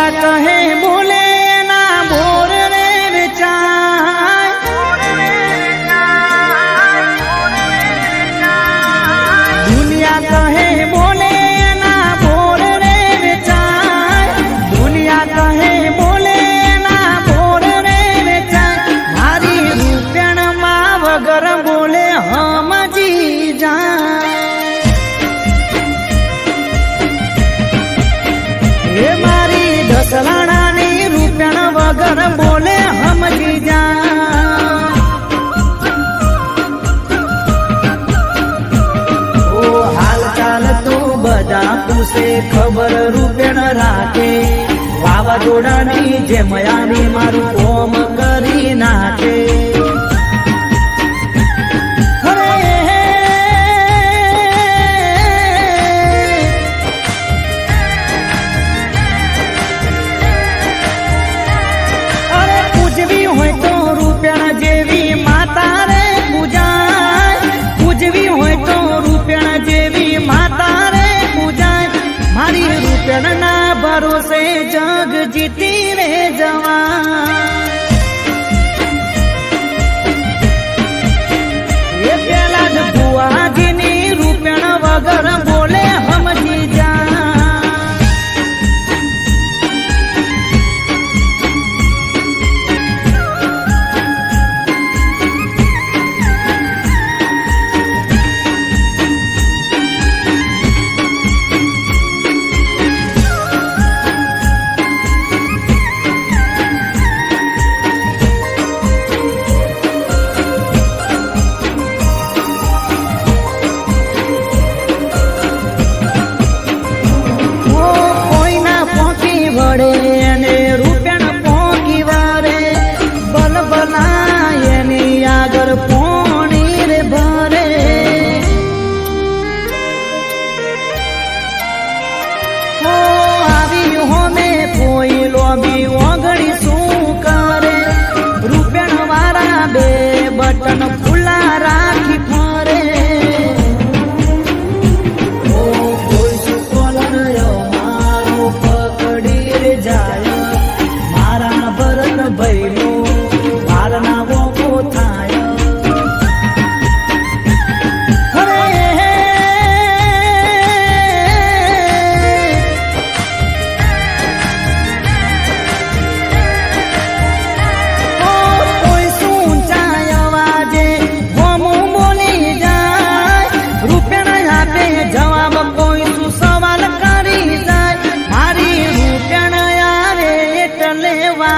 દુનિયા કહે બોલે ના બોર રે વેચાય, દુનિયા કહે બોલે ના બોર રે વેચાય, દુનિયા કહે બોલે ના બોર રે વેચાય, મારી રૂપિયામાં વગર બોલે હમજી જાય. એ મારી દસલાણાની રૂપિયા વગર બોલે સમજી જા. ઓ હાલ ચાલ તો બધા પૂછે ખબર રૂપિયા રાખે, વાવાઝોડાની જેમ આવી મારું કોમ કરી નાખે. ના ભરોસે જગ જીતી રે જવાન. એ પેલા જ ભુવાજીની રૂપિયા વગર બોલે સમજી જા. અને રૂપિયા પોકી વારે બલ બનાય એની આગળ પોણી રે ભરે. ઓ આવી હોમે કોઈ લોબી ઓગળી શું કરે, રૂપિયા વાળા બે બટન ખુલ્લા રાખી ફરે. ઓ કોઈ સુકોલર મારો પકડી જાય, મારા ભરત ભાઈ